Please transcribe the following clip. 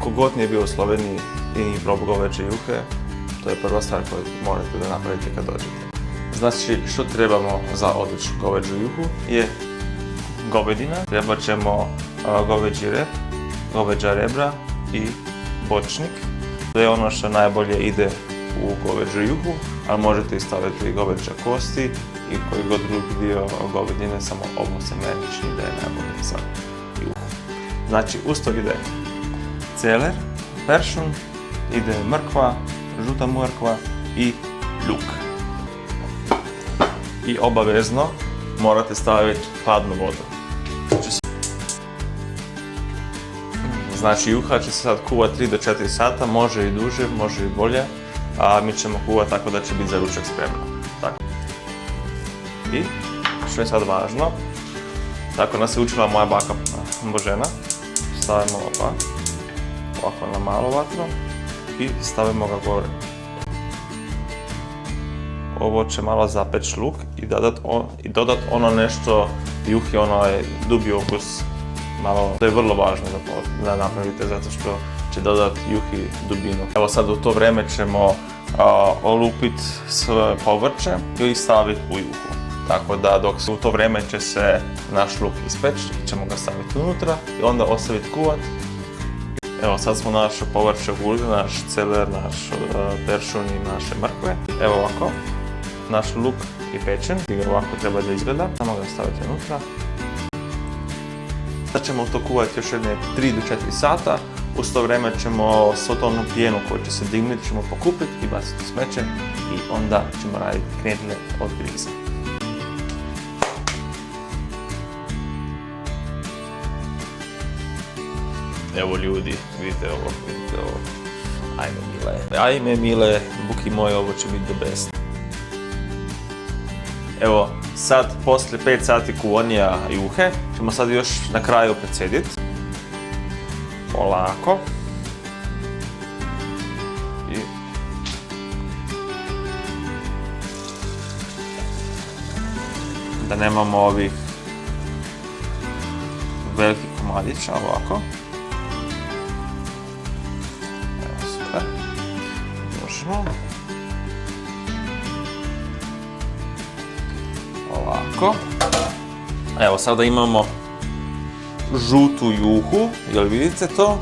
Kogod nije bio u Sloveniji i nije probao goveđe juhe, to je prva stvar koju morate da napravite kad dođete. Znači, što trebamo za odličnu goveđu juhu je govedina, trebat ćemo goveđi rep, goveđa rebra i bočnik. To je ono što najbolje ide u goveđu juhu, ali možete i staviti goveđa kosti i koji god drugi dio govedine, samo ovo se meni čini da je najbolje za juhu. Znači, uz to ide celer, peršun, ide mrkva, žuta mrkva i luk. I obavezno morate staviti hladnu vodu. Znači, juha će se sad kuvati 3 do 4 sata, može i duže, može i bolje, a mi ćemo kuvati tako da će biti za ručak spremno. Tako. I što je sad važno, tako nas je učila moja baka Božena, stavimo ovako na malo vatru i stavimo ga gore. Ovo će malo zapeći luk i dodat ono nešto juhi, onaj dublji okus. To je vrlo važno da napravite zato što će dodati juhi dubinu. Evo sad u to vrijeme ćemo olupiti sve povrće i staviti u juhu. Tako da dok u to vrijeme će se naš luk ispeći, ćemo ga staviti unutra i onda ostaviti kuvat. Evo sad smo naše povrće ugulili, naš celer, naš peršun i naše mrkve. Evo ovako, naš luk je pečen i ovako treba da izgleda. Samo ga stavite unutra. Sad ćemo to kuvati još jedne 3 do 4 sata. Uz to vrijeme ćemo svu onu pjenu koju će se dignuti, ćemo pokupiti i baciti u smeće i onda ćemo raditi knedle od griza. Evo ljudi, vidite ovo. Ajme mile, buki moj, ovo će biti the best. Evo, sad, poslije 5 sati kuvanja juhe, ćemo sad još na kraju precediti. Polako. I da nemamo ovih velikih komadića, ovako. Evo, super. Možemo. Ovako. Evo, sada imamo žutu juhu, jel vidite to?